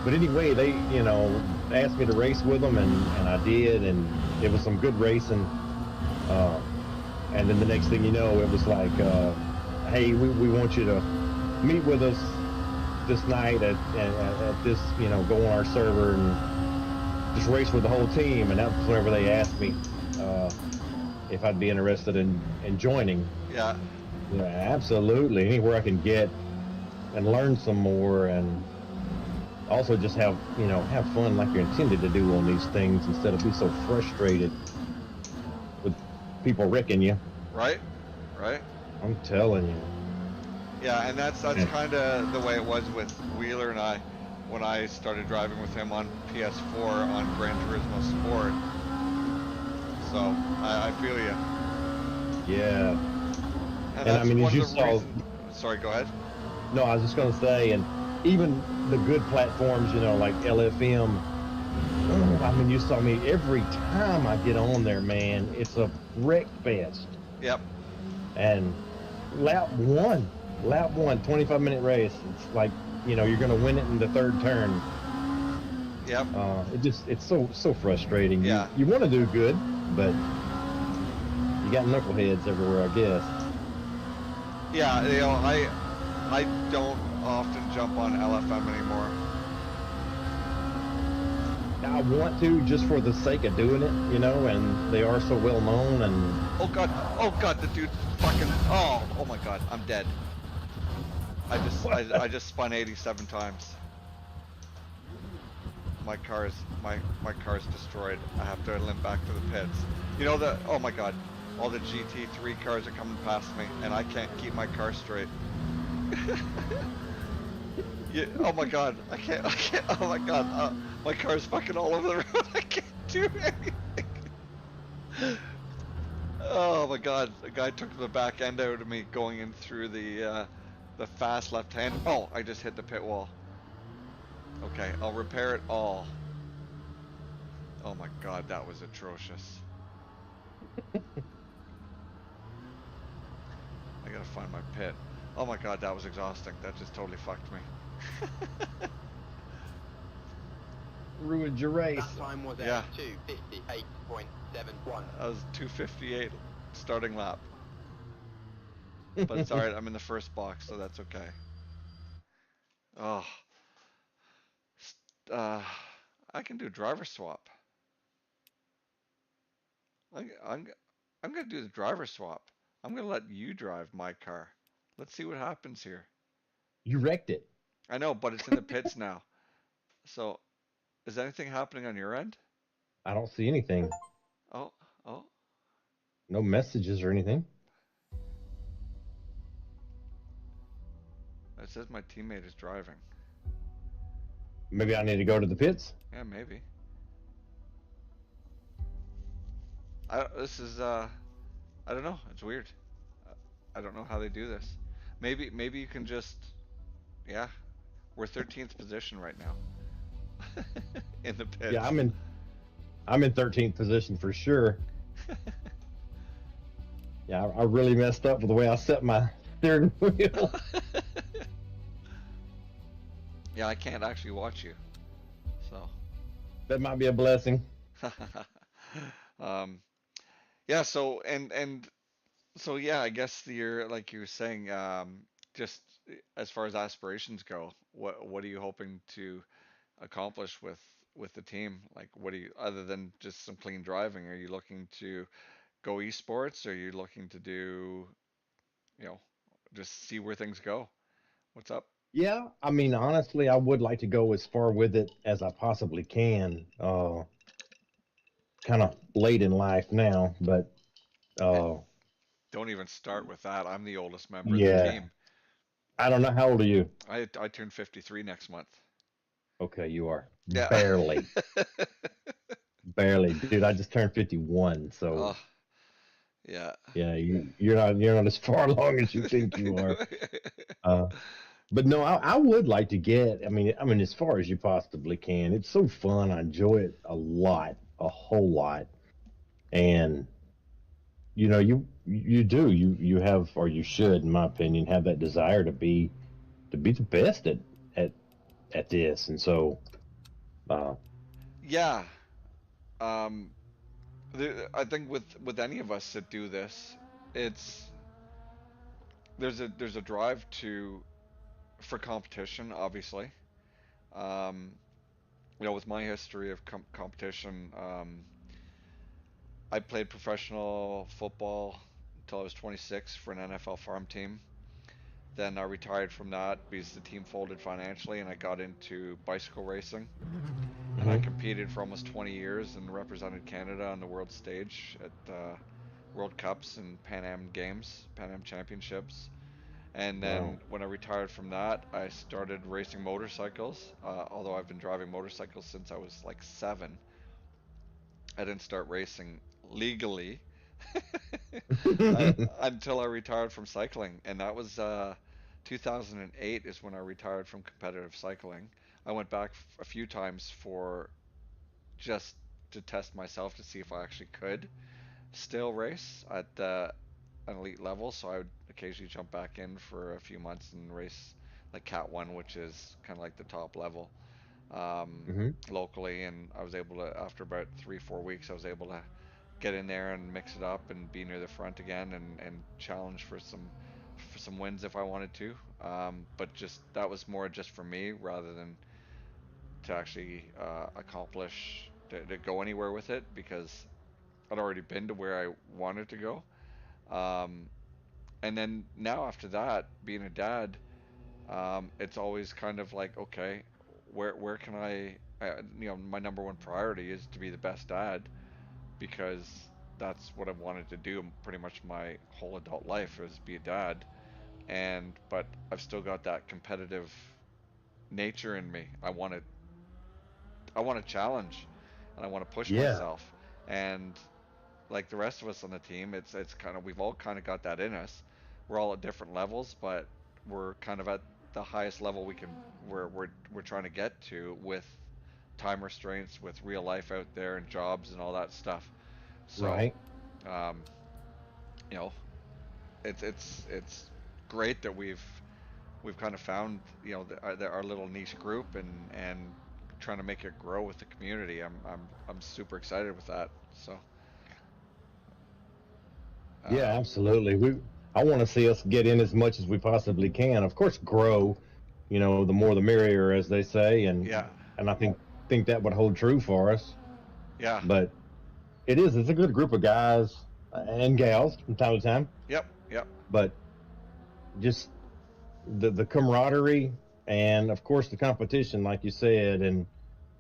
But anyway, they asked me to race with them, and I did, and it was some good racing. Uh, and then the next thing you know, it was like, hey, we want you to meet with us this night at this, go on our server and just race with the whole team. And that was whenever they asked me if I'd be interested in joining. Yeah. Yeah, absolutely. Anywhere I can get and learn some more, and also just have fun like you're intended to do on these things instead of be so frustrated with people wrecking you. Right. Right. I'm telling you. Yeah, and that's Yeah. kind of the way it was with Wheeler and I when I started driving with him on PS4 on Gran Turismo Sport. So I feel you. Yeah. And And I that's mean, one as of you the saw, reasons. Sorry, go ahead. no, I was just going to say, and even the good platforms, like LFM, I mean, you saw me every time I get on there, man, it's a wreck fest. Yep. And lap one, 25-minute race. It's like, you're going to win it in the third turn. Yep. It's so frustrating. You Yeah. you want to do good, but you got knuckleheads everywhere, I guess. Yeah. I don't often jump on LFM anymore. I want to just for the sake of doing it, and they are so well known. And Oh God. Oh God. The dude fucking. Oh my God. I'm dead. I just spun 87 times. My car's destroyed. I have to limp back to the pits. Oh my God, all the GT3 cars are coming past me, and I can't keep my car straight. Yeah, oh my God, I can't. Oh my God, my car's fucking all over the road. I can't do anything. Oh my God, the guy took the back end out of me going in through the fast left hand. Oh, I just hit the pit wall. Okay, I'll repair it all. Oh my God, that was atrocious. I gotta find my pit. Oh my God, that was exhausting. That just totally fucked me. ruined your race. That time was Yeah, a 2:58.71. I was 2:58 starting lap. But it's alright, I'm in the first box, so that's okay. Oh, uh, I can do driver swap. I, I'm, I'm gonna do the driver swap. I'm gonna let you drive my car. Let's see what happens here. You wrecked it. I know, but it's in the pits now. So, is anything happening on your end? I don't see anything. Oh, oh, No messages or anything. it says my teammate is driving. Maybe I need to go to the pits. Yeah, maybe. This is I don't know. It's weird. I don't know how they do this. Maybe you can just yeah. We're 13th position right now in the Yeah, pits. I'm in 13th position for sure. Yeah, I really messed up with the way I set my steering wheel. Yeah, I can't actually watch you. So That might be a blessing. um yeah, so yeah, I guess you're like you were saying just as far as aspirations go, what are you hoping to accomplish with the team? Like, what do you other than just some clean driving? Are you looking to go esports? Or are you looking to do, you know, just see where things go? What's up? Yeah, I mean, honestly, I would like to go as far with it as I possibly can. Kind of late in life now, but And uh, don't even start with that. I'm the oldest member of the yeah, team. I don't know how old are you. I turn 53 next month. Okay, you are. Yeah. Barely. Barely. Dude, I just turned 51, so Oh, yeah. yeah, you're not as far along as you think you are. Uh, but no, I would like to get. I mean, as far as you possibly can. It's so fun. I enjoy it a lot, a whole lot, and you have, or you should, in my opinion, have that desire to be the best at at this, and so uh, Yeah. Um, I think with any of us that do this, it's there's a drive to for competition, obviously. Um, with my history of competition, I played professional football until I was 26 for an NFL farm team. Then I retired from that because the team folded financially, and I got into bicycle racing. And I mhm. competed for almost 20 years and represented Canada on the world stage at World Cups and Pan Am Games, Pan Am Championships. And Wow. then when I retired from that, I started racing motorcycles. Although I've been driving motorcycles since I was like 7, I didn't start racing legally until I retired from cycling, and that was 2008 is when I retired from competitive cycling. I went back a few times for just to test myself to see if I actually could still race at an elite level. So I would occasionally jump back in for a few months and race like Cat 1, which is kind of like the top level Hmm. locally. And I was able to, after about 3, 4 weeks, I was able to get in there and mix it up and be near the front again and challenge for some wins if I wanted to. But just that was more just for me rather than to actually accomplish to go anywhere with it because I'd already been to where I wanted to go. Um, and then now after that, being a dad, it's always kind of like, okay, where can my number one priority is to be the best dad because that's what I've wanted to do pretty much my whole adult life is be a dad. And but I've still got that competitive nature in me. I want to challenge and I want to push Yeah. myself. And like the rest of us on the team, it's kind of we've all kind of got that in us. We're all at different levels, but we're kind of at the highest level we can we're trying to get to with time restraints, with real life out there and jobs and all that stuff. So, Right. um, you know, it's great that we've kind of found our little niche group and trying to make it grow with the community. I'm super excited with that. So, Yeah, um, absolutely. I want to see us get in as much as we possibly can. Of course, grow. The more the merrier, as they say, and yeah, and I think that would hold true for us. yeah, But it's a good group of guys and gals from time to time. yep, yep, But just the camaraderie and of course the competition, like you said, and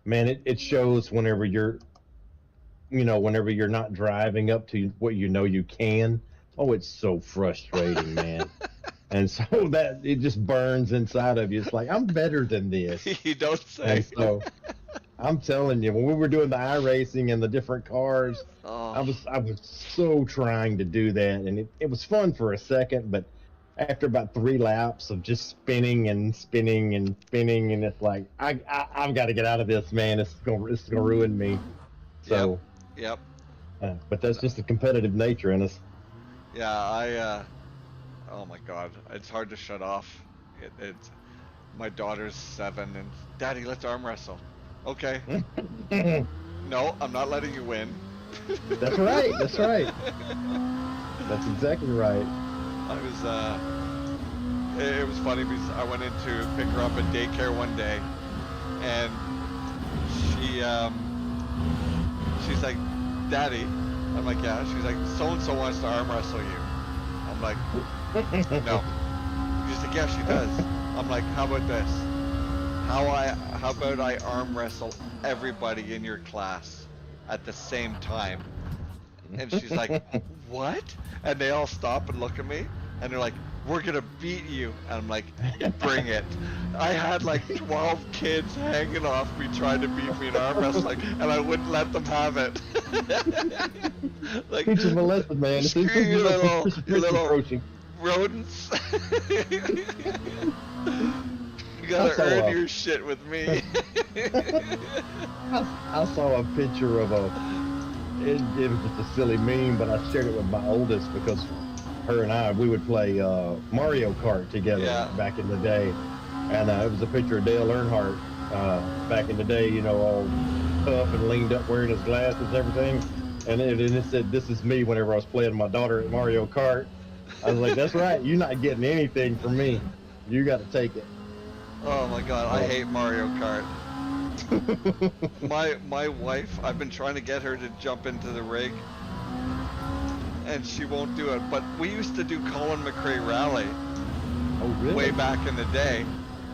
man, it shows whenever you're not driving up to what you can. Oh, it's so frustrating, man. And so that it just burns inside of you. It's like I'm better than this. you don't say. And so I'm telling you, when we were doing the iRacing and the different cars, I Oh, was I was so trying to do that, and it was fun for a second, but after about 3 laps of just spinning and spinning and spinning, and it's like I've got to get out of this, man. It's gonna ruin me. yep, So, yep. but that's just the competitive nature in us. Yeah, oh my God, it's hard to shut off. It's my daughter's 7 and Daddy, let's arm wrestle. Okay, no, I'm not letting you win. That's right. That's right. That's exactly right. I was it was funny because I went in to pick her up at daycare one day, and she she's like, "Daddy," I'm like, "Yeah." She's like, "So and so wants to arm wrestle you." I'm like, "No." She's like, "Yeah, she does." I'm like, "How about this? How about I arm wrestle everybody in your class at the same time?" And she's like, "What?" And they all stop and look at me, and they're like, we're gonna beat you. And I'm like, bring it. I had like 12 kids hanging off me trying to beat me in arm wrestling, and I wouldn't let them have it. Like, Teach them a lesson, man. screw you little approaching. rodents. You gotta earn your shit with me. I saw a picture of it was just a silly meme, but I shared it with my oldest because her and we would play Mario Kart together back in the day. And it was a picture of Dale Earnhardt back in the day, you know, all tough and leaned up wearing his glasses and everything. And it said, "This is me," whenever I was playing my daughter at Mario Kart. I was like, that's right, you're not getting anything from me. You got to take it. Oh my god, I hate Mario Kart. My wife, I've been trying to get her to jump into the rig, and she won't do it. But we used to do Colin McRae Rally way back in the day,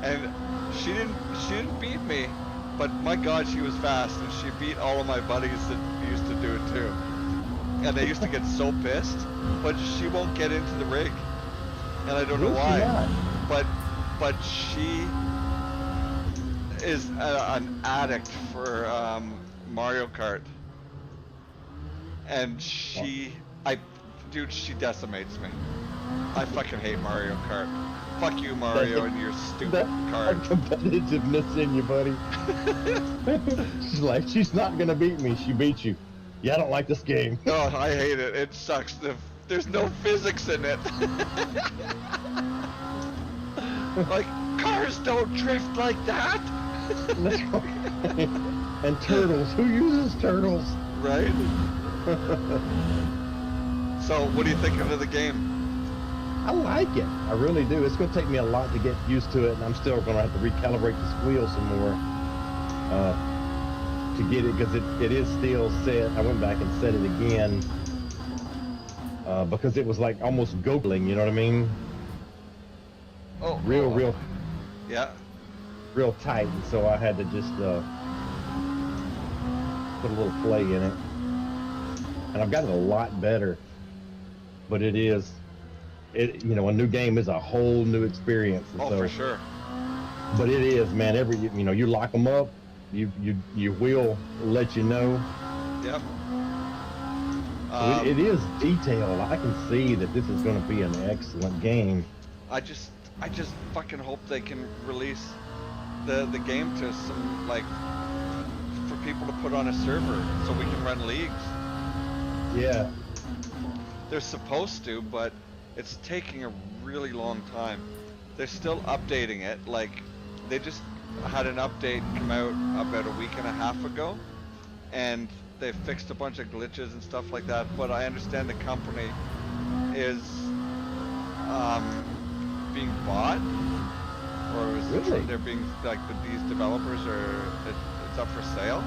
and she didn't beat me, but my god, she was fast, and she beat all of my buddies that used to do it too. And they used to get so pissed, but she won't get into the rig, and I don't know why. But she is an addict for Mario Kart, and she decimates me. I fucking hate Mario Kart. Fuck you, Mario, and your stupid card. Competitiveness in you, buddy. She's like, she's not gonna beat me. She beats you. Yeah, I don't like this game. Oh, I hate it. It sucks. There's no physics in it. Like, cars don't drift like that. And turtles. Who uses turtles? Right? So, what are you thinking of the game? I like it. I really do. It's going to take me a lot to get used to it, and I'm still going to have to recalibrate the squeal some more to get it, because it is still set. I went back and set it again because it was like almost googling, you know what I mean? Oh, real yeah, real tight, and so I had to just put a little play in it, and I've gotten a lot better. But it you know, a new game is a whole new experience. Oh, so, for sure. But it is, man. You lock them up, you will let you know. Yep. It is detailed. I can see that this is going to be an excellent game. I just fucking hope they can release the game to some, like, for people to put on a server so we can run leagues. Yeah. They're supposed to, but it's taking a really long time. They're still updating it. Like, they just had an update come out about a week and a half ago, and they fixed a bunch of glitches and stuff like that. But I understand the company is being bought, or is really? They're being, like, these developers it's up for sale,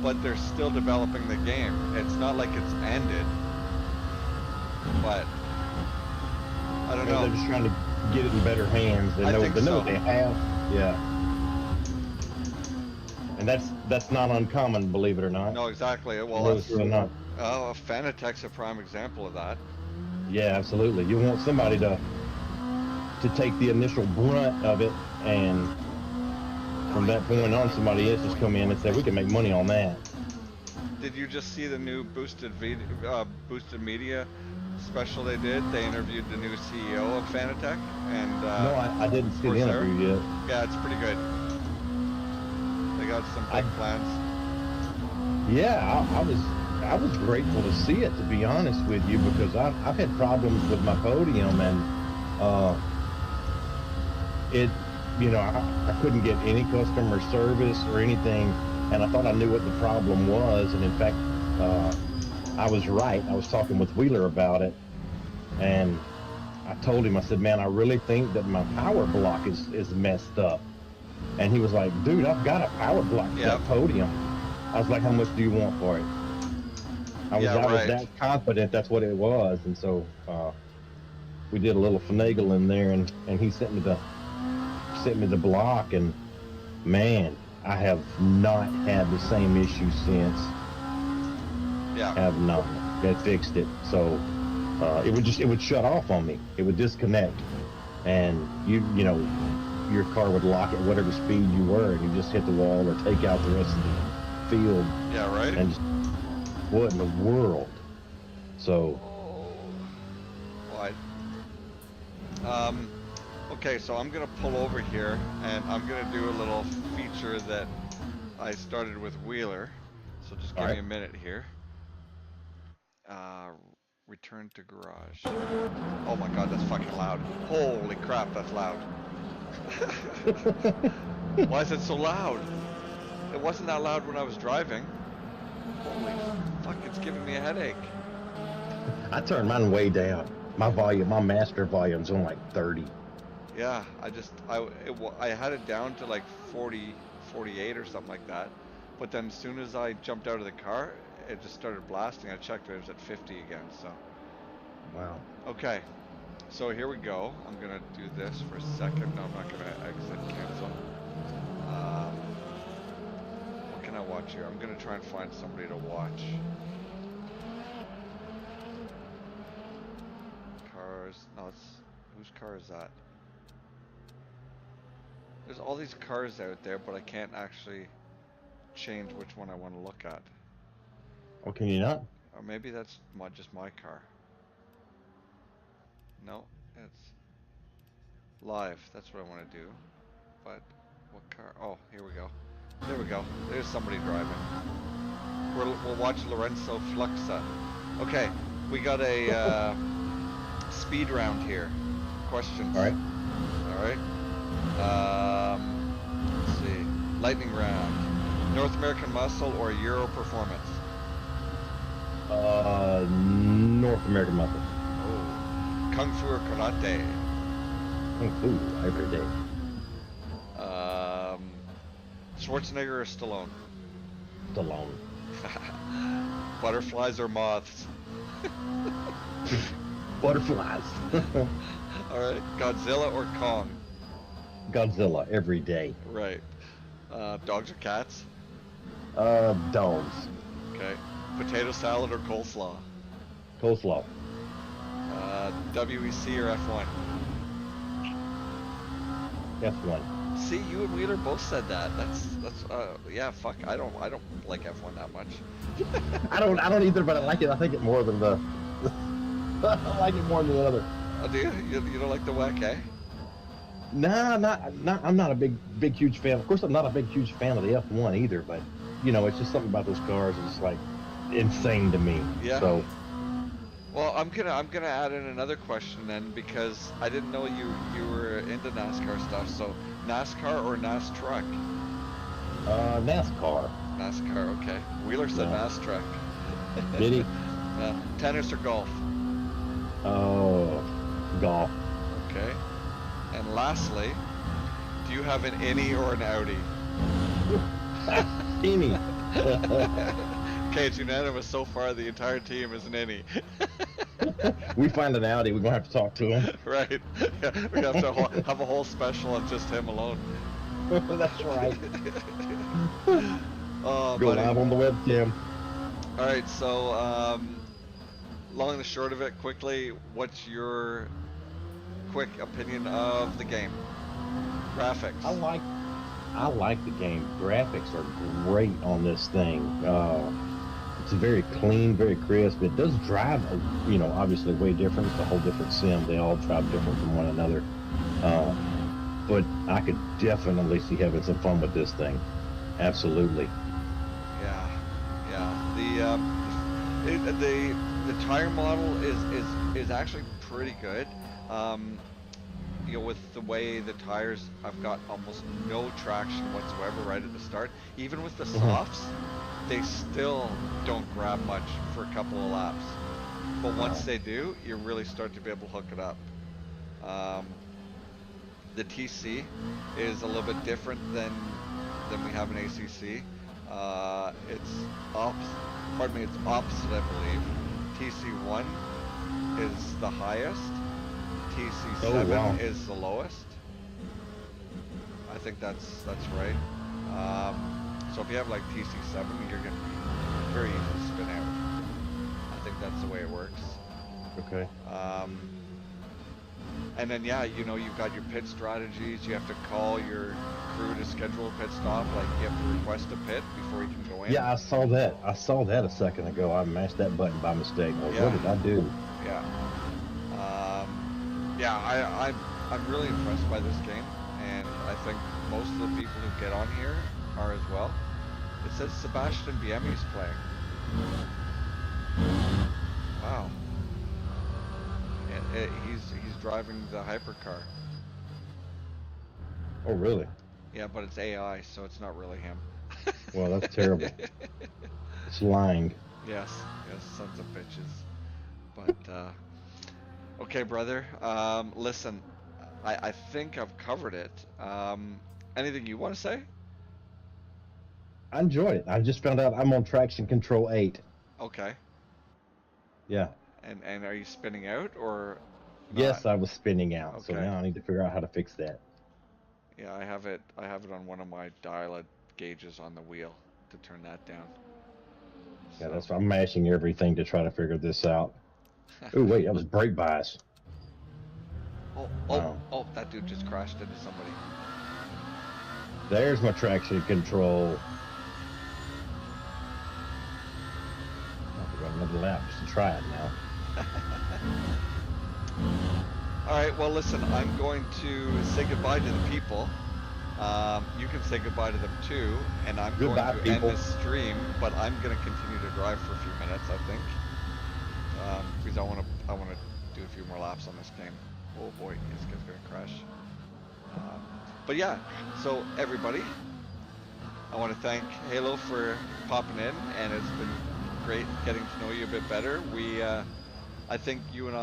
but they're still developing the game. It's not like it's ended, but I don't know. They're just trying to get it in better hands. They know what they have. Yeah. And that's not uncommon, believe it or not. No, exactly. Well, no, it's really not. Oh, Fanatec's a prime example of that. Yeah, absolutely. You want somebody to take the initial brunt of it, and from that point on, somebody else just come in and say, we can make money on that. Did you just see the new boosted media special they did? They interviewed the new CEO of Fanatec, and no, I didn't see the interview yet. Yeah, it's pretty good. They got some big plans. Yeah, I was grateful to see it, to be honest with you, because I've had problems with my podium, and I couldn't get any customer service or anything, and I thought I knew what the problem was, and in fact, I was right. I was talking with Wheeler about it, and I told him, I said, man, I really think that my power block is messed up. And he was like, dude, I've got a power block for that podium. I was like, how much do you want for it? I was that confident that's what it was, and so we did a little finagling there, and he sent me the block, and man, I have not had the same issue since. Yeah. Have not. They fixed it. So it would shut off on me. It would disconnect. and you know, your car would lock at whatever speed you were, and you just hit the wall or take out the rest of the field, Yeah, right? and just what in the world? So, Oh, what? Um, okay, so I'm gonna pull over here and I'm gonna do a little feature that I started with Wheeler. So just all give me right. a minute here. Uh, return to garage. Oh my god, that's fucking loud. Holy crap, that's loud. Why is it so loud? It wasn't that loud when I was driving. Holy fuck, it's giving me a headache. I turned mine way down. My volume, my master volume's on like 30. Yeah, I had it down to like 40, 48 or something like that. But then as soon as I jumped out of the car, it just started blasting. I checked it was at 50 again. So, Wow. okay. So here we go. I'm gonna do this for a second. No, I'm not gonna exit cancel. What can I watch here? I'm gonna try and find somebody to watch. Cars. No, it's whose car is that? There's all these cars out there, but I can't actually change which one I want to look at. Well, can you not? Or maybe that's just my car. No, it's live. That's what I want to do. But what car? Oh, here we go. There we go. There's somebody driving. We'll watch Lorenzo Fluxa. Okay, we got a speed round here. Questions. All right. All right. Let's see. Lightning round. North American Muscle or Euro Performance? North American Muscle. Oh. Kung Fu or Karate? Kung Fu every day. Schwarzenegger or Stallone? Stallone. Butterflies or moths? Butterflies. All right. Godzilla or Kong? Godzilla every day. Right. Dogs or cats? Dogs. Okay. Potato salad or coleslaw? Coleslaw. WEC or F1? F1. See, you and Wheeler both said that. That's yeah. Fuck. I don't like F1 that much. I don't either, but I like it. I think it more than the. I like it more than the other. Oh, do you? You don't like the WEC, eh? Nah, not. I'm not a big, huge fan. Of course, I'm not a big, huge fan of the F1 either. But you know, it's just something about those cars is just like insane to me. Yeah. So. Well, I'm gonna add in another question then because I didn't know you were into NASCAR stuff. So NASCAR or NAS truck? NASCAR. NASCAR. Okay. Wheeler said Yeah. NAS truck. Did he? Tennis or golf? Oh, golf. Okay. And lastly, do you have an innie or an Audi? Any. Okay, it's unanimous so far. The entire team is an innie. We find an Audi, we're gonna have to talk to him. Right. Yeah, we have to have a whole special on just him alone. That's right. Oh, Go buddy. live on the webcam. All right, so long and the short of it, quickly, what's your quick opinion of the game? Graphics. I like the game. Graphics are great on this thing. It's very clean, very crisp. It does drive, you know, obviously way different. It's a whole different sim. They all drive different from one another. But I could definitely see having some fun with this thing. Absolutely. Yeah, yeah. The tire model is actually pretty good. You know, with the way the tires, I've got almost no traction whatsoever right at the start. Even with the softs, they still don't grab much for a couple of laps. But once they do, you really start to be able to hook it up. The TC is a little bit different than we have in ACC. It's opposite, I believe. TC1 is the highest. TC7 is the lowest. I think that's right. So if you have like TC7, you're gonna be very easy to spin out. I think that's the way it works. Okay. And then yeah, you've got your pit strategies. You have to call your crew to schedule a pit stop. Like you have to request a pit before you can go in. Yeah, I saw that. I saw that a second ago. I mashed that button by mistake. Like, what Yeah, did I do? yeah, yeah. I'm really impressed by this game, and I think most of the people who get on here are as well. It says Sebastian Biemi's playing. Wow, he's driving the hypercar. Oh, really? Yeah, but it's AI, so it's not really him. Well, that's terrible. It's lying. Yes, yes, sons of bitches. But okay, brother. Listen, I think I've covered it. Anything you want to say? I enjoyed it. I just found out I'm on traction control 8. Okay. Yeah. And are you spinning out or not? Yes, I was spinning out. So Okay. now I need to figure out how to fix that. Yeah, I have it. I have it on one of my dial gauges on the wheel to turn that down. Yeah, So, that's why I'm mashing everything to try to figure this out. Oh, wait, that was brake bias. oh, oh, Wow. oh! That dude just crashed into somebody. There's my traction control. I have to run another lap just to try it now. All right. Well, listen. I'm going to say goodbye to the people. You can say goodbye to them too, and I'm going Goodbye, to end people. this stream. But I'm going to continue to drive for a few minutes, I think, because I want to do a few more laps on this game. Oh boy, this guy's going to crash. Um, but yeah, so everybody, I want to thank Halo for popping in, and it's been great getting to know you a bit better. I think you and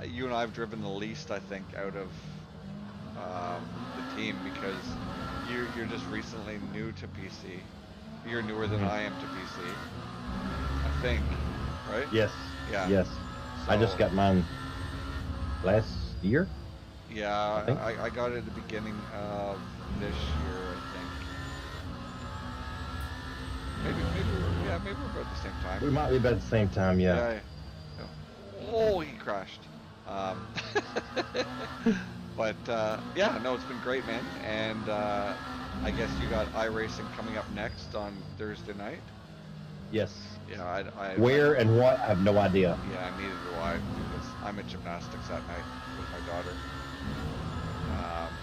you and I have driven the least, I think, out of the team because you're just recently new to PC. You're newer than Mhm. I am to PC, I think, right? Yes, Yeah. yes. I just So got mine last year, yeah, I think. I got it at the beginning of this year, I think. Maybe we're about the same time. We might be about the same time, yeah. Yeah. Yeah. Oh, he crashed. Um, but yeah, no, it's been great, man. And I guess you got iRacing coming up next on Thursday night. Yes. Yeah, Where and what, I have no idea. yeah, neither do I because I'm at gymnastics that night with my daughter. Um,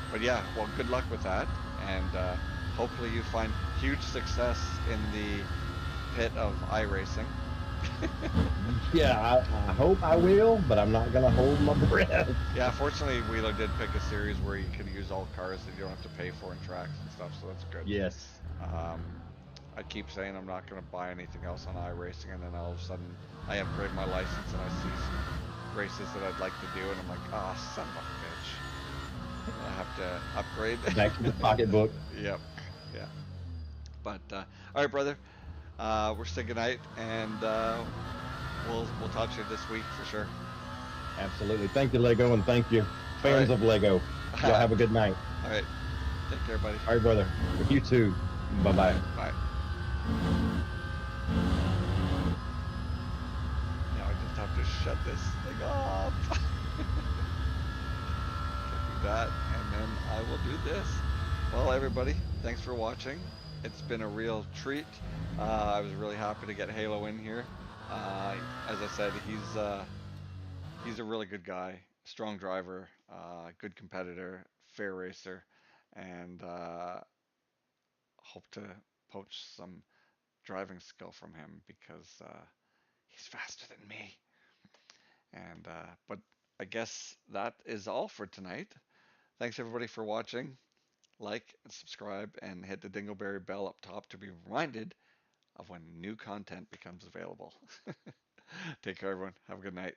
but yeah, well, good luck with that, and hopefully you find huge success in the pit of iRacing. Yeah, I hope I will, but I'm not going to hold my breath. Yeah, fortunately, Wheeler did pick a series where you can use all cars that you don't have to pay for in tracks and stuff, so that's good. Yes. Um, I keep saying I'm not going to buy anything else on iRacing, and then all of a sudden I upgrade my license and I see some races that I'd like to do, and I'm like, oh, son of a bitch. I have to upgrade. Back to the pocketbook. Yep. Yeah. But all right, brother. We're saying goodnight, and we'll talk to you this week for sure. Absolutely. Thank you, Lego, and thank you, All fans right. of Lego. Y'all have a good night. All right. Take care, buddy. All right, brother. You too. All Bye-bye. right. Bye. Now I just have to shut this thing off. Do that, and then I will do this. Well, everybody, thanks for watching. It's been a real treat. I was really happy to get Halo in here. Uh, as I said, he's a really good guy, strong driver, good competitor, fair racer, and hope to poach some driving skill from him because he's faster than me. And but I guess that is all for tonight. Thanks everybody for watching. Like and subscribe and hit the dingleberry bell up top to be reminded of when new content becomes available. Take care, everyone. Have a good night.